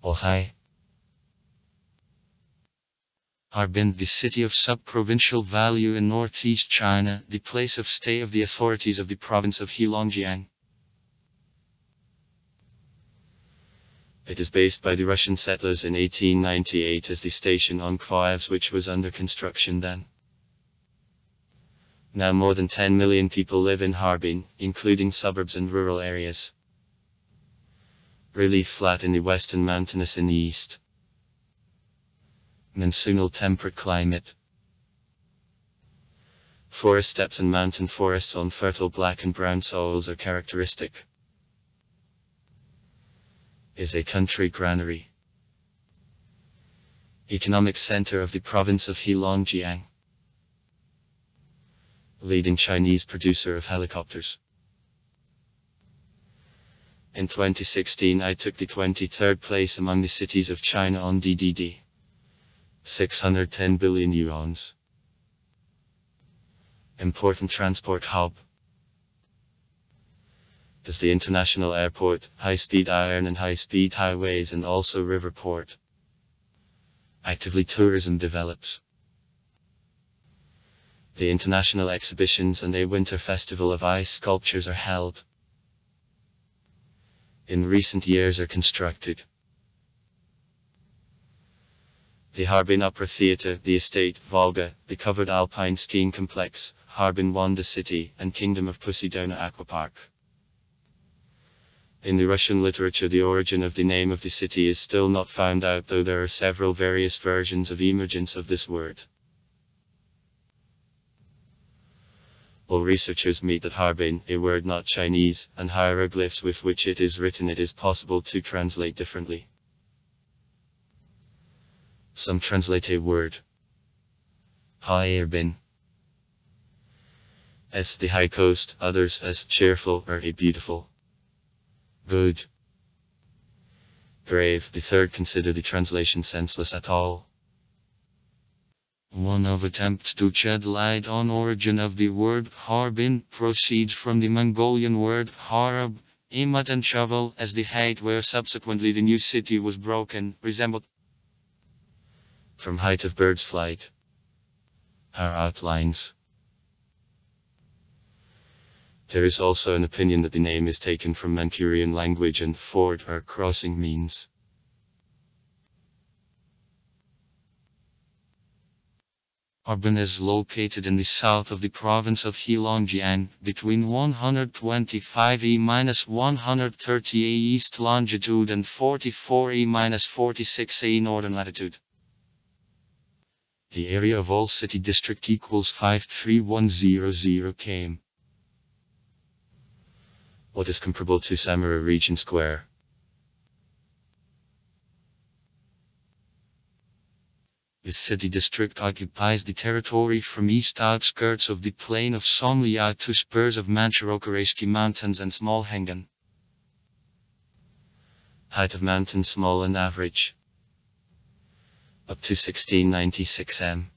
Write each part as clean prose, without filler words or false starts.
Ohai. Harbin, the city of sub-provincial value in northeast China, the place of stay of the authorities of the province of Heilongjiang. It is based by the Russian settlers in 1898 as the station on Kiev, which was under construction then. Now more than 10 million people live in Harbin, including suburbs and rural areas. Relief flat in the west and mountainous in the east. Monsoonal temperate climate. Forest steppes and mountain forests on fertile black and brown soils are characteristic. Is a country granary. Economic center of the province of Heilongjiang. Leading Chinese producer of helicopters. In 2016 I took the 23rd place among the cities of China on DDD. 610 billion yuans. Important transport hub. Is the international airport, high-speed iron and high-speed highways and also river port. Actively tourism develops. The international exhibitions and a winter festival of ice sculptures are held. In recent years are constructed. The Harbin Opera Theatre, the Estate, Volga, the covered alpine skiing complex, Harbin Wonder City, and Kingdom of Poseidona Aquapark. In the Russian literature the origin of the name of the city is still not found out, though there are several various versions of emergence of this word. All researchers meet that Harbin, a word not Chinese, and hieroglyphs with which it is written it is possible to translate differently. Some translate a word Harbin as the high coast, others as cheerful or a beautiful, good, brave. The third consider the translation senseless at all. One of attempts to shed light on origin of the word Harbin proceeds from the Mongolian word Harb, imut and shovel, as the height where subsequently the new city was broken, resembled from height of bird's flight. Our outlines. There is also an opinion that the name is taken from Manchurian language and ford or crossing means. Harbin is located in the south of the province of Heilongjiang, between 125 E-130 A east longitude and 44 E-46 A northern latitude. The area of all city district equals 53100 km. What is comparable to Samara region square? This city district occupies the territory from east outskirts of the plain of Somlia to spurs of Manchurokarayski Mountains and Smolhengen. Height of mountain small and average. Up to 1696 m.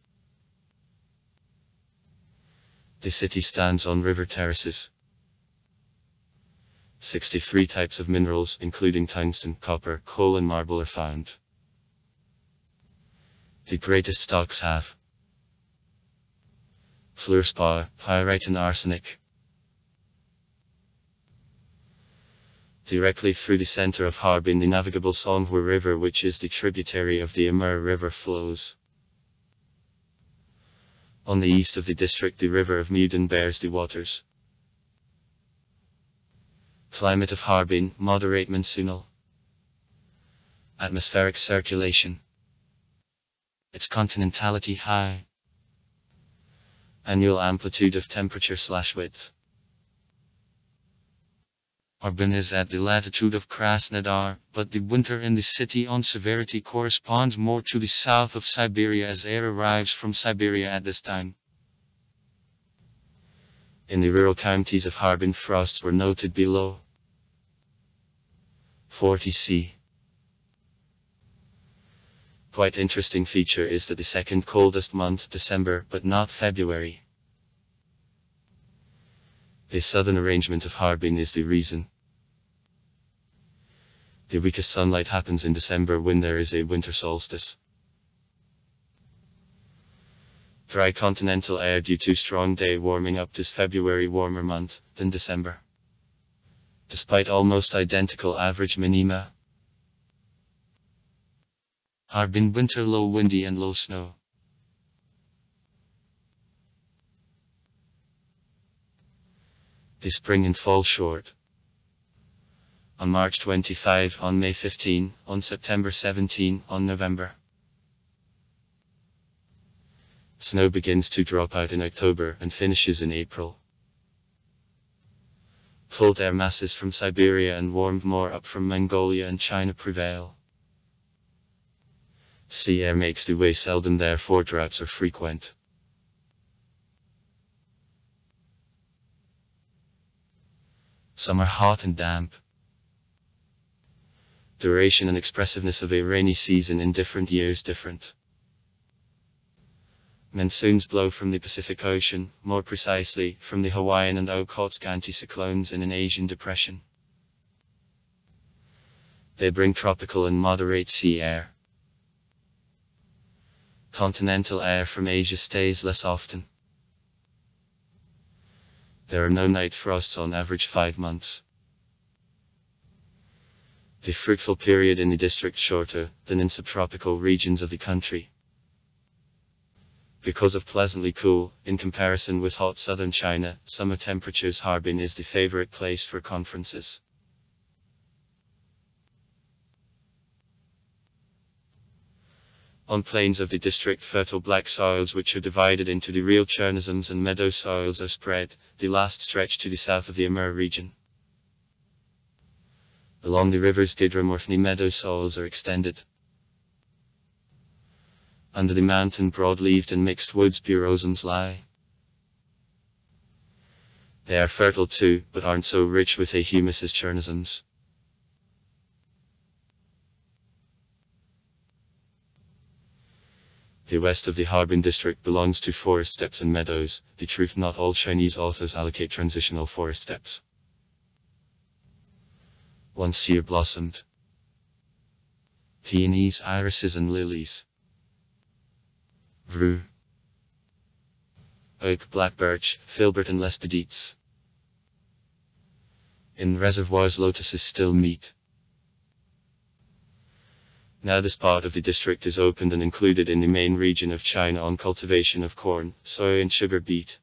The city stands on river terraces. 63 types of minerals, including tungsten, copper, coal and marble, are found. The greatest stocks have fluorspar, pyrite and arsenic. Directly through the center of Harbin the navigable Songhua River, which is the tributary of the Amur River, flows. On the east of the district the river of Mudan bears the waters. Climate of Harbin, moderate monsoonal. Atmospheric circulation. Its continentality high. Annual amplitude of temperature/width. Harbin is at the latitude of Krasnodar, but the winter in the city on severity corresponds more to the south of Siberia as air arrives from Siberia at this time. In the rural counties of Harbin frosts were noted below. 40 C. Quite interesting feature is that the second coldest month, December, but not February. The southern arrangement of Harbin is the reason. The weakest sunlight happens in December when there is a winter solstice. Dry continental air due to strong day warming up this February warmer month than December. Despite almost identical average minima. Harbin winter low windy and low snow. The spring and fall short. On March 25, on May 15, on September 17, on November. Snow begins to drop out in October and finishes in April. Cold air masses from Siberia and warmed more up from Mongolia and China prevail. Sea air makes the way seldom, therefore droughts are frequent. Some are hot and damp. Duration and expressiveness of a rainy season in different years different. Monsoons blow from the Pacific Ocean, more precisely, from the Hawaiian and Okhotsk anticyclones in an Asian depression. They bring tropical and moderate sea air. Continental air from Asia stays less often. There are no night frosts on average 5 months. The fruitful period in the district shorter than in subtropical regions of the country. Because of pleasantly cool, in comparison with hot southern China, summer temperatures, Harbin is the favorite place for conferences. On plains of the district, fertile black soils which are divided into the real Chernozyms and meadow soils are spread, the last stretch to the south of the Amur region. Along the rivers Gidromorphny meadow soils are extended. Under the mountain broad-leaved and mixed woods Burozoms lie. They are fertile too, but aren't so rich with a humus as Chernozyms. The west of the Harbin district belongs to forest steppes and meadows. The truth, not all Chinese authors allocate transitional forest steppes. Once here blossomed. Peonies, irises and lilies. Rue, oak, black birch, filbert and lespedites. In reservoirs lotuses still meet. Now this part of the district is opened and included in the main region of China on cultivation of corn, soy and sugar beet.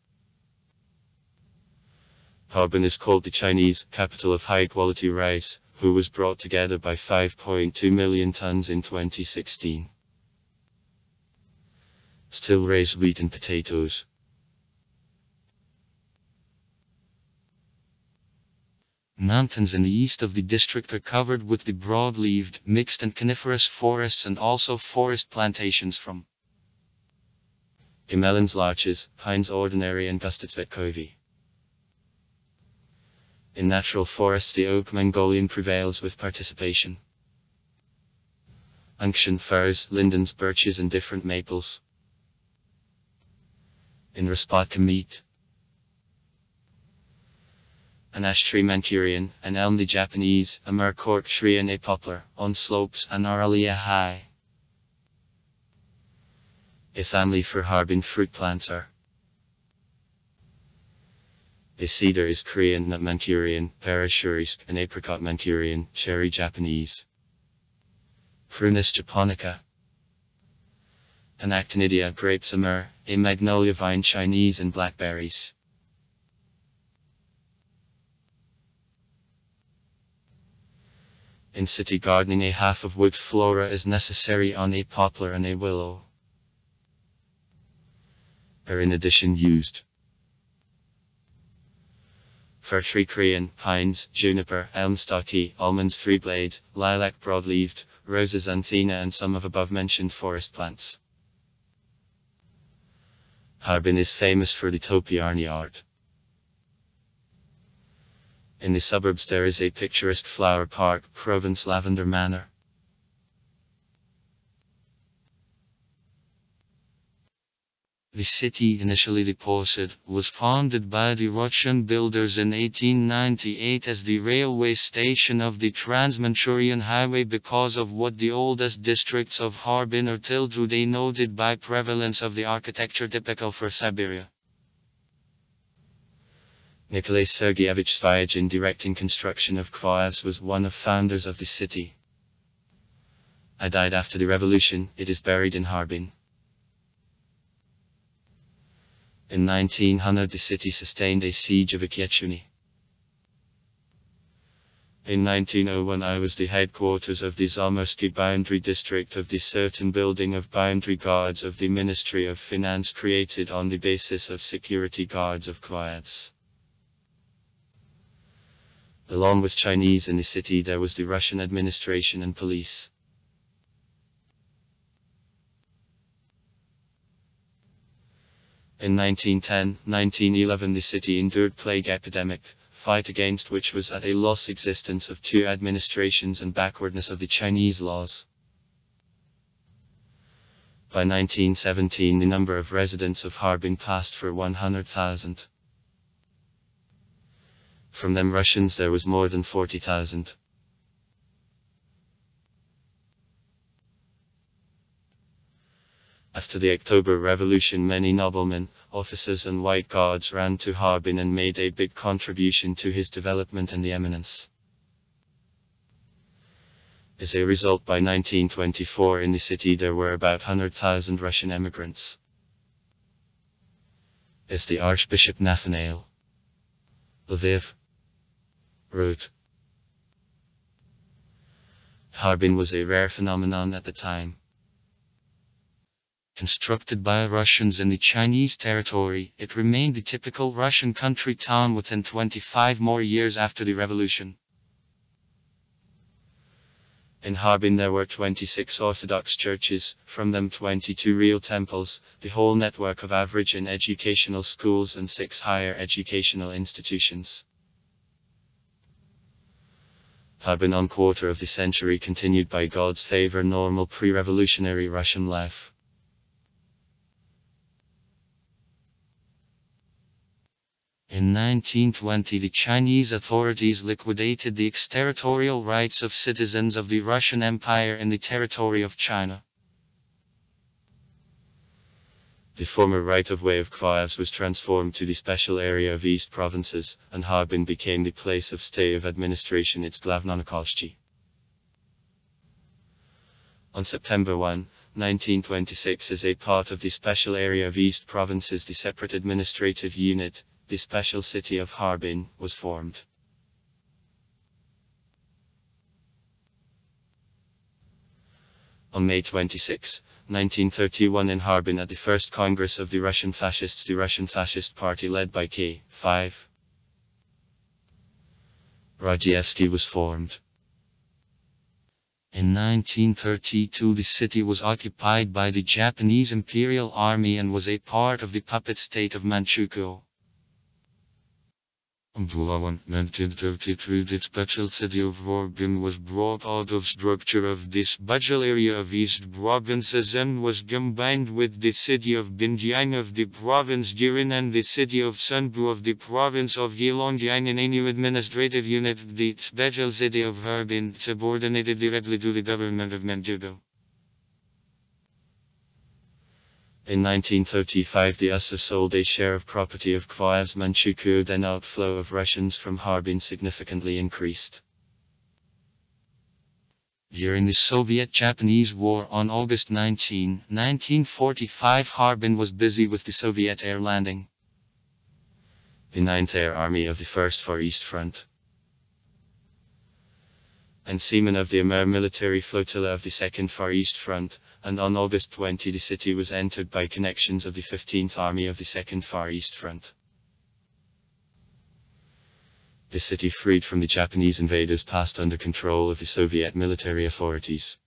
Harbin is called the Chinese capital of high-quality rice, who was brought together by 5.2 million tons in 2016. Still raise wheat and potatoes. Mountains in the east of the district are covered with the broad-leaved, mixed and coniferous forests and also forest plantations from gamelins, larches, pines ordinary and Gustitsvetkovi. In natural forests the oak Mongolian prevails with participation. Unction, firs, lindens, birches and different maples. In Raspatka meat. An ash tree Mancurian, an elm the Japanese, a mer cork tree and a poplar, on slopes, an Aralia high. A family for Harbin fruit plants are. A cedar is Korean nut Mancurian, Parashurisk, an apricot Mancurian, cherry Japanese. Prunus japonica. An actinidia, grapes, a myrrh, a magnolia vine Chinese and blackberries. In city gardening a half of wood flora is necessary on a poplar and a willow. Are in addition used. Fir tree Korean, pines, juniper, elm stocky, almonds three-blade, lilac broad-leaved, roses anthena and some of above-mentioned forest plants. Harbin is famous for the topiary art. In the suburbs there is a picturesque flower park, Provence Lavender Manor. The city, initially deposited, was founded by the Russian builders in 1898 as the railway station of the Trans-Manchurian Highway because of what the oldest districts of Harbin are till today, noted by prevalence of the architecture typical for Siberia. Nikolai Sergeyevich Svyagin, directing construction of Kyiv, was one of founders of the city. He died after the revolution. It is buried in Harbin. In 1900 the city sustained a siege of Akyachuni. In 1901 it was the headquarters of the Zamorsky boundary district of the certain building of boundary guards of the Ministry of Finance created on the basis of security guards of Kyiv. Along with Chinese in the city there was the Russian administration and police. In 1910-1911 the city endured plague epidemic, fight against which was at a loss, existence of two administrations and backwardness of the Chinese laws. By 1917 the number of residents of Harbin passed for 100,000. From them Russians there was more than 40,000. After the October Revolution many noblemen, officers and white guards ran to Harbin and made a big contribution to his development and the eminence. As a result, by 1924 in the city there were about 100,000 Russian emigrants. As the Archbishop Nathanael Lviv wrote, Harbin was a rare phenomenon at the time. Constructed by Russians in the Chinese territory, it remained the typical Russian country town within 25 more years after the revolution. In Harbin there were 26 Orthodox churches, from them 22 real temples, the whole network of average and educational schools and 6 higher educational institutions. Harbin on quarter of the century continued by God's favor normal pre-revolutionary Russian life. In 1920 the Chinese authorities liquidated the exterritorial rights of citizens of the Russian Empire in the territory of China. The former right-of-way of Kyiv was transformed to the special area of East Provinces, and Harbin became the place of stay of administration its Glavnonakolski. On September 1, 1926 as a part of the special area of East Provinces the separate administrative unit, the special city of Harbin, was formed. On May 26, 1931 in Harbin at the First Congress of the Russian Fascists the Russian Fascist Party led by K.5. Radzievsky was formed. In 1932 the city was occupied by the Japanese Imperial Army and was a part of the puppet state of Manchukuo. In 1933 the special city of Harbin was brought out of structure of the special area of East Provinces and was combined with the city of Binjiang of the province Jirin and the city of Sunbu of the province of Heilongjiang in a new administrative unit. The special city of Harbin subordinated directly to the government of Manchukuo. In 1935 the USSR sold a share of property of Kyiv's Manchukuo, then outflow of Russians from Harbin significantly increased. During the Soviet-Japanese War on August 19, 1945 Harbin was busy with the Soviet air landing. The 9th Air Army of the First Far East Front and seamen of the Amer military flotilla of the Second Far East Front, and on August 20 the city was entered by connections of the 15th Army of the Second Far East Front. The city, freed from the Japanese invaders, passed under control of the Soviet military authorities.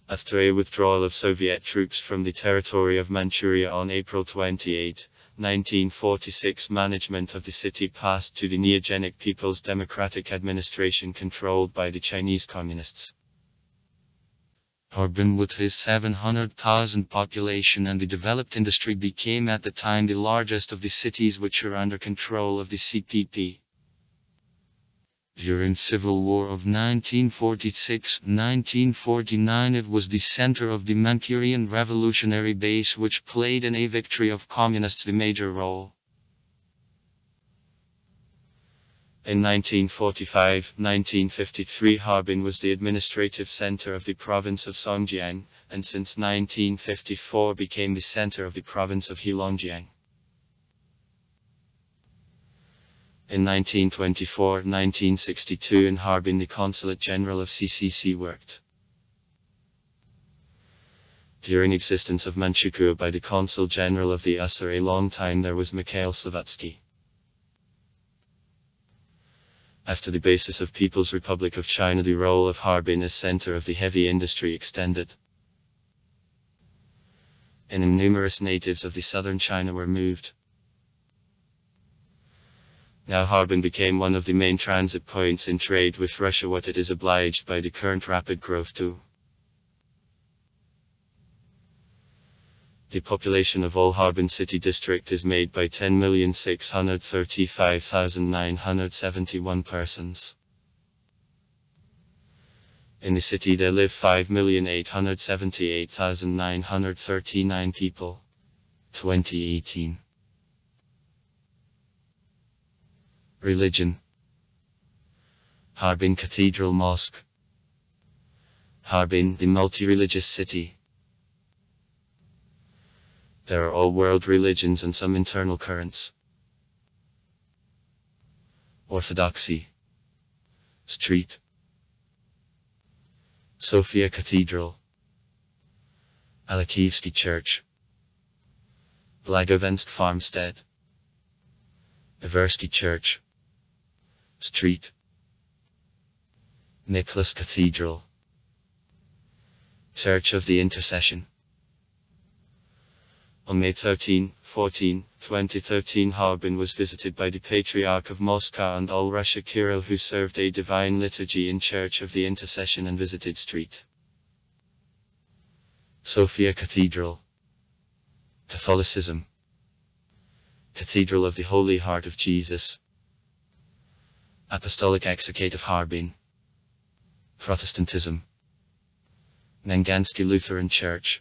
After a withdrawal of Soviet troops from the territory of Manchuria on April 28, 1946, management of the city passed to the Neogenic People's Democratic Administration controlled by the Chinese Communists. Harbin, with his 700,000 population and the developed industry, became at the time the largest of the cities which are under control of the CPP. During Civil War of 1946-1949 it was the center of the Manchurian revolutionary base, which played in a victory of communists the major role. In 1945-1953 Harbin was the administrative center of the province of Songjiang, and since 1954 became the center of the province of Heilongjiang. In 1924-1962 in Harbin the Consulate General of CCC worked. During existence of Manchukuo by the Consul General of the USSR a long time there was Mikhail Savatsky. After the basis of People's Republic of China the role of Harbin as center of the heavy industry extended. And numerous natives of the southern China were moved. Now Harbin became one of the main transit points in trade with Russia, what it is obliged by the current rapid growth to. The population of all Harbin city district is made by 10,635,971 persons. In the city there live 5,878,939 people. 2018. Religion. Harbin Cathedral Mosque. Harbin, the multi-religious city. There are all world religions and some internal currents. Orthodoxy. Street. Sofia Cathedral. Alexievsky Church. Blagovensk Farmstead. Iversky Church. Street. Nicholas Cathedral. Church of the Intercession. On May 13, 14, 2013 Harbin was visited by the Patriarch of Moscow and All Russia Kirill, who served a divine liturgy in Church of the Intercession and visited Street. Sofia Cathedral. Catholicism. Cathedral of the Holy Heart of Jesus. Apostolic Exarchate of Harbin. Protestantism. Nengansky Lutheran Church.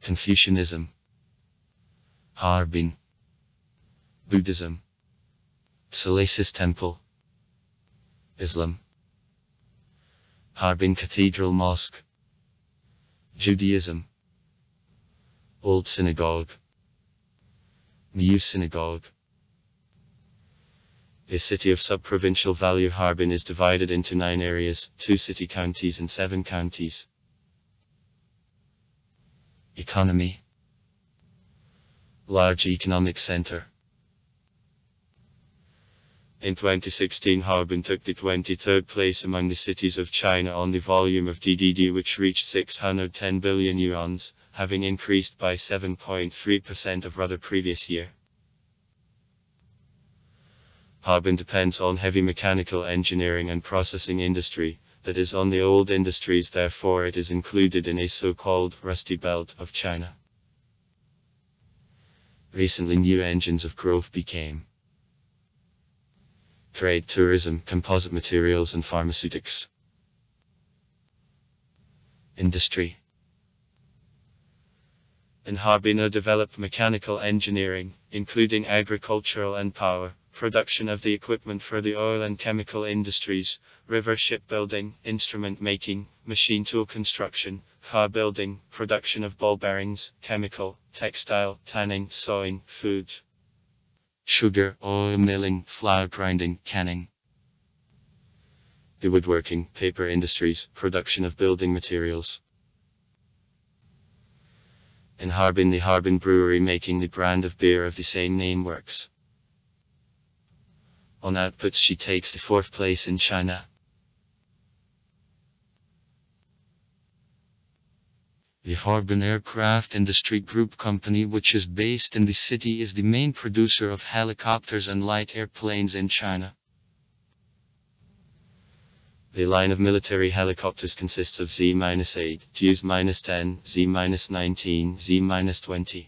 Confucianism. Harbin. Buddhism. Salasis Temple. Islam. Harbin Cathedral Mosque. Judaism. Old Synagogue. New Synagogue. A city of sub-provincial value, Harbin is divided into 9 areas, 2 city counties and 7 counties. Economy. Large economic center. In 2016 Harbin took the 23rd place among the cities of China on the volume of GDP, which reached 610 billion yuan, having increased by 7.3% of rather previous year. Harbin depends on heavy mechanical engineering and processing industry, that is on the old industries, therefore it is included in a so-called rusty belt of China. Recently new engines of growth became trade, tourism, composite materials and pharmaceutics. Industry. In Harbin are developed mechanical engineering, including agricultural and power, production of the equipment for the oil and chemical industries, river shipbuilding, instrument making, machine tool construction, car building, production of ball bearings, chemical, textile, tanning, sewing, food, sugar, oil milling, flour grinding, canning. The woodworking, paper industries, production of building materials. In Harbin the Harbin brewery making the brand of beer of the same name works. On outputs she takes the 4th place in China. The Harbin Aircraft Industry Group Company, which is based in the city, is the main producer of helicopters and light airplanes in China. The line of military helicopters consists of Z-8, Zeus-10, Z-19, Z-20.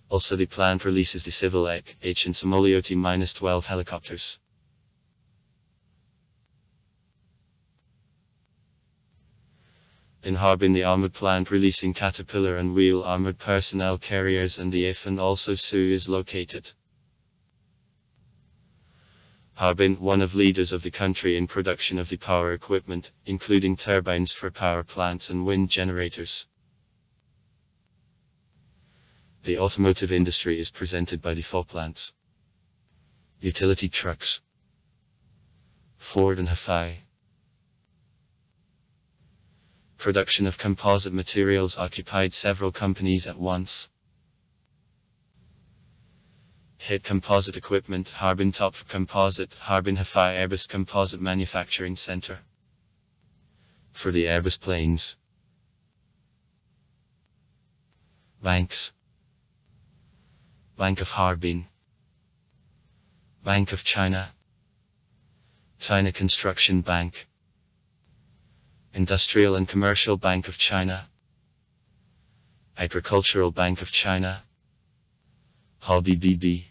Also the plant releases the Civil H and Somolioti-12 helicopters. In Harbin, the armored plant releasing Caterpillar and wheel armored personnel carriers and the IF and also SU is located. Harbin, one of leaders of the country in production of the power equipment, including turbines for power plants and wind generators. The automotive industry is presented by the four plants. Utility trucks, Ford and Hafei. Production of composite materials occupied several companies at once. HIT Composite Equipment, Harbin Top Composite, Harbin Hafei Airbus Composite Manufacturing Center. For the Airbus planes. Banks. Bank of Harbin, Bank of China, China Construction Bank, Industrial and Commercial Bank of China, Agricultural Bank of China, HBB,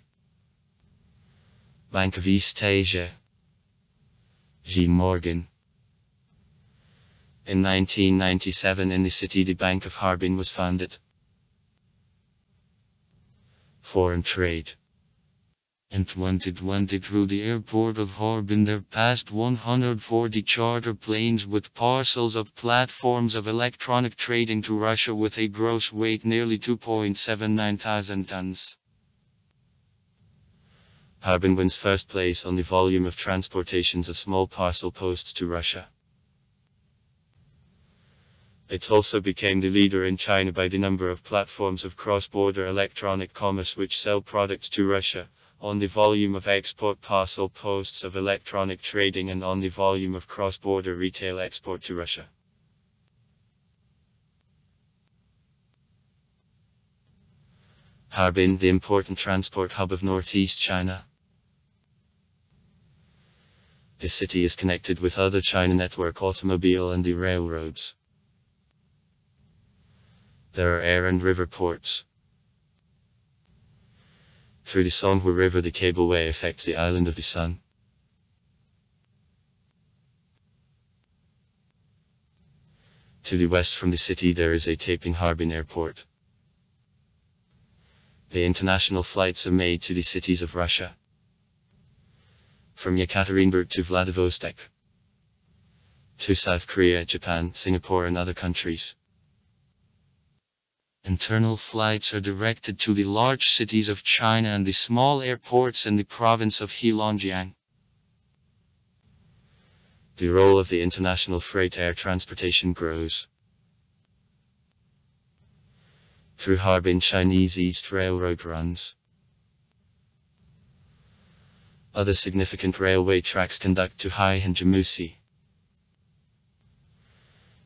Bank of East Asia, J. Morgan. In 1997 in the city the Bank of Harbin was founded. Foreign trade. In 2020 through the airport of Harbin there passed 140 charter planes with parcels of platforms of electronic trading to Russia with a gross weight nearly 2.79 thousand tons. Harbin wins first place on the volume of transportations of small parcel posts to Russia. It also became the leader in China by the number of platforms of cross-border electronic commerce which sell products to Russia, on the volume of export parcel posts of electronic trading and on the volume of cross-border retail export to Russia. Harbin, the important transport hub of northeast China. The city is connected with other China network automobile and the railroads. There are air and river ports. Through the Songhua River the cableway affects the island of the Sun. To the west from the city there is a Taiping Harbin Airport. The international flights are made to the cities of Russia. From Yekaterinburg to Vladivostok. To South Korea, Japan, Singapore and other countries. Internal flights are directed to the large cities of China and the small airports in the province of Heilongjiang. The role of the international freight air transportation grows. Through Harbin Chinese East Railroad runs. Other significant railway tracks conduct to Hai and Jimusi.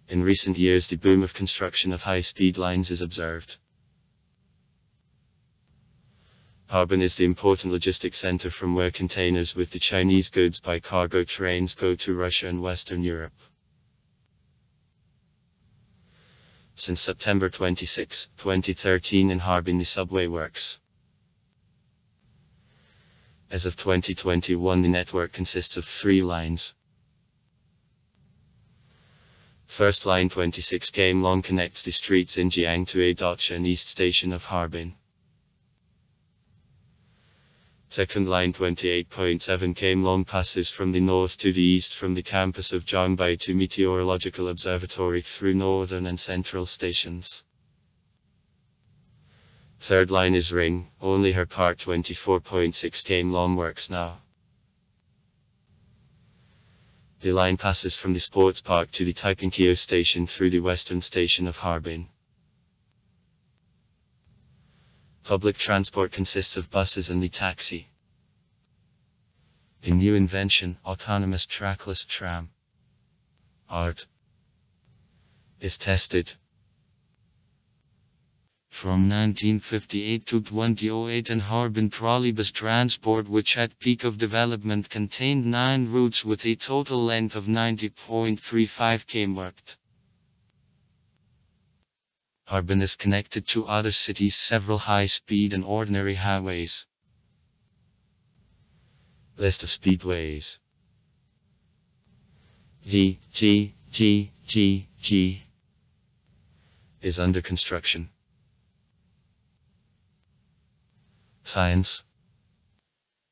In recent years the boom of construction of high-speed lines is observed. Harbin is the important logistics center from where containers with the Chinese goods by cargo trains go to Russia and Western Europe. Since September 26, 2013 in Harbin the subway works. As of 2021 the network consists of 3 lines. First line 26 km long connects the streets in Jiang to Adacha and East Station of Harbin. Second line 28.7 km long passes from the north to the east from the campus of Zhangbai to Meteorological Observatory through northern and central stations. Third line is Ring, only her part 24.6 km long works now. The line passes from the sports park to the Taipinkyo station through the western station of Harbin. Public transport consists of buses and the taxi. The new invention, autonomous trackless tram, ART, is tested. From 1958 to 2008, and Harbin trolleybus transport, which at peak of development contained 9 routes with a total length of 90.35 km. Harbin is connected to other cities, several high-speed and ordinary highways. List of speedways. G is under construction. Science.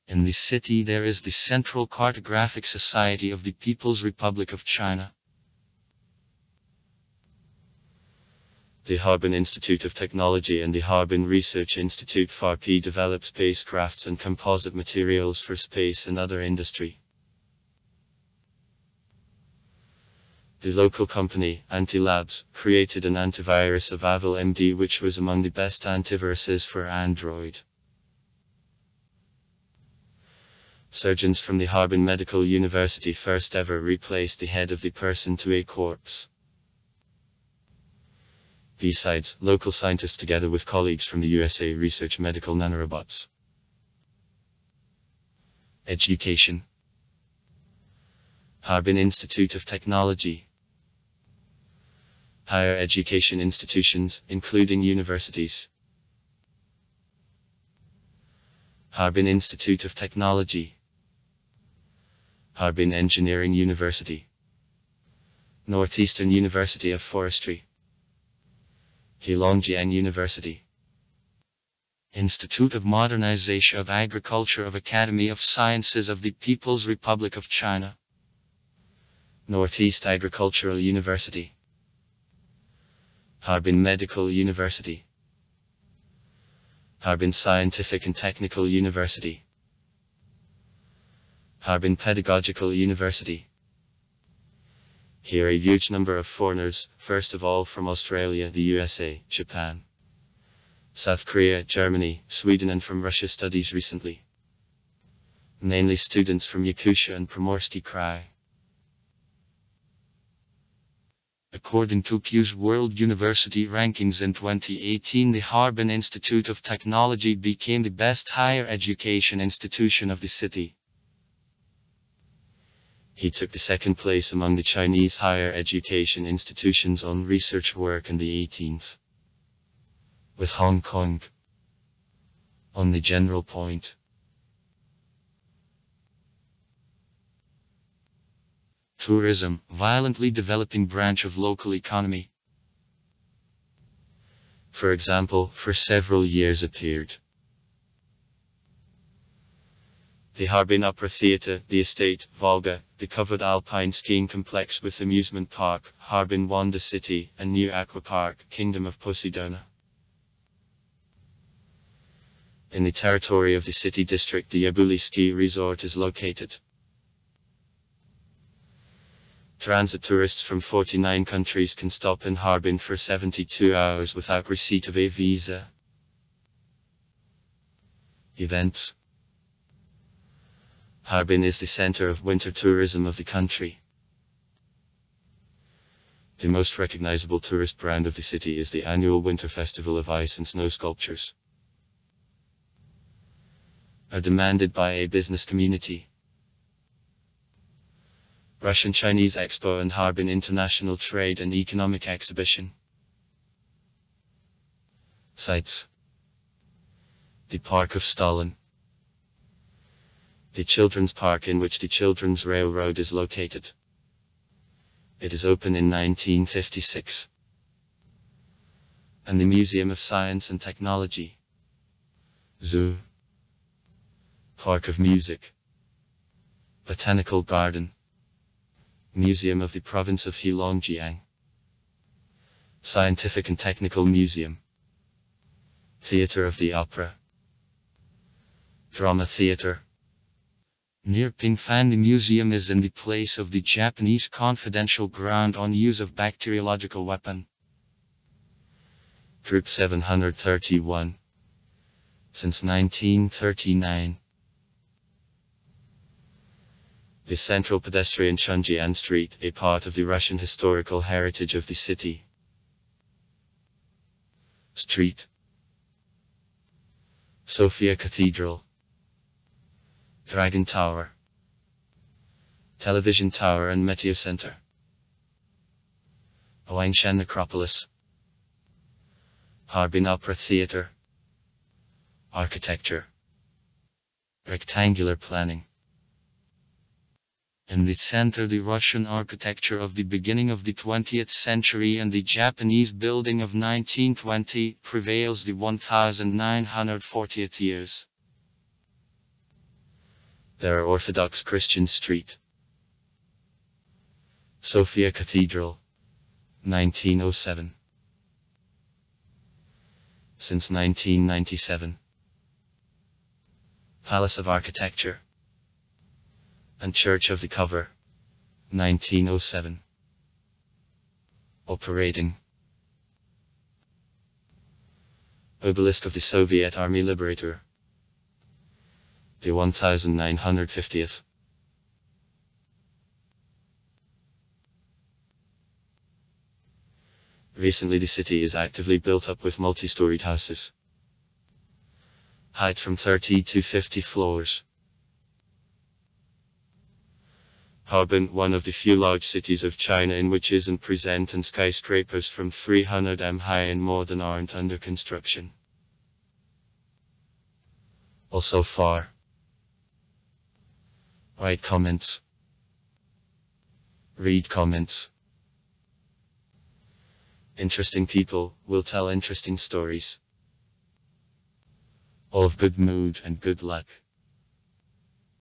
In the city there is the Central Cartographic Society of the People's Republic of China. The Harbin Institute of Technology and the Harbin Research Institute (HARP) develop spacecrafts and composite materials for space and other industry. The local company, Anti-Labs, created an antivirus of Avil MD, which was among the best antiviruses for Android. Surgeons from the Harbin Medical University first ever replaced the head of the person to a corpse. Besides, local scientists together with colleagues from the USA research medical nanorobots. Education. Harbin Institute of Technology. Higher education institutions, including universities. Harbin Institute of Technology. Harbin Engineering University. Northeastern University of Forestry. Heilongjiang University. Institute of Modernization of Agriculture of Academy of Sciences of the People's Republic of China. Northeast Agricultural University. Harbin Medical University. Harbin Scientific and Technical University. Harbin Pedagogical University. Here a huge number of foreigners, first of all from Australia, the USA, Japan, South Korea, Germany, Sweden and from Russia studies recently. Mainly students from Yakutia and Primorsky Krai. According to Pew's World University Rankings in 2018, the Harbin Institute of Technology became the best higher education institution of the city. He took the second place among the Chinese higher education institutions on research work and the 18th, with Hong Kong on the general point. Tourism, violently developing branch of local economy. For example, for several years appeared the Harbin Opera Theatre, the Estate, Volga, the covered alpine skiing complex with amusement park, Harbin Wanda City, and new aqua park, Kingdom of Poseidona. In the territory of the city district, the Yabuli ski resort is located. Transit tourists from 49 countries can stop in Harbin for 72 hours without receipt of a visa. Events. Harbin is the center of winter tourism of the country. The most recognizable tourist brand of the city is the annual Winter Festival of Ice and Snow Sculptures, are demanded by a business community. Russian-Chinese Expo and Harbin International Trade and Economic Exhibition. Sites. The Park of Stalin. The children's park in which the Children's Railroad is located. It is open in 1956. And the Museum of Science and Technology. Zoo. Park of Music. Botanical Garden. Museum of the Province of Heilongjiang. Scientific and Technical Museum. Theatre of the Opera. Drama Theatre. Near Pingfan, the museum is in the place of the Japanese confidential ground on use of bacteriological weapon. Group 731. Since 1939. The central pedestrian Chunjian Street, a part of the Russian historical heritage of the city. Street. Sofia Cathedral. Dragon Tower. Television Tower and Meteo Center. Huangshan Necropolis. Harbin Opera Theatre. Architecture. Rectangular planning. In the center, the Russian architecture of the beginning of the 20th century and the Japanese building of 1920 prevails the 1940th years. There are Orthodox Christian Street. Sofia Cathedral. 1907. Since 1997. Palace of Architecture and Church of the Cover. 1907. Operating. Obelisk of the Soviet Army Liberator. The 1950th. Recently the city is actively built up with multi-storied houses. Height from 30 to 50 floors. Harbin, one of the few large cities of China in which isn't present and skyscrapers from 300 m high and more than aren't under construction. Also far. Write comments. Read comments. Interesting people will tell interesting stories. All of good mood and good luck.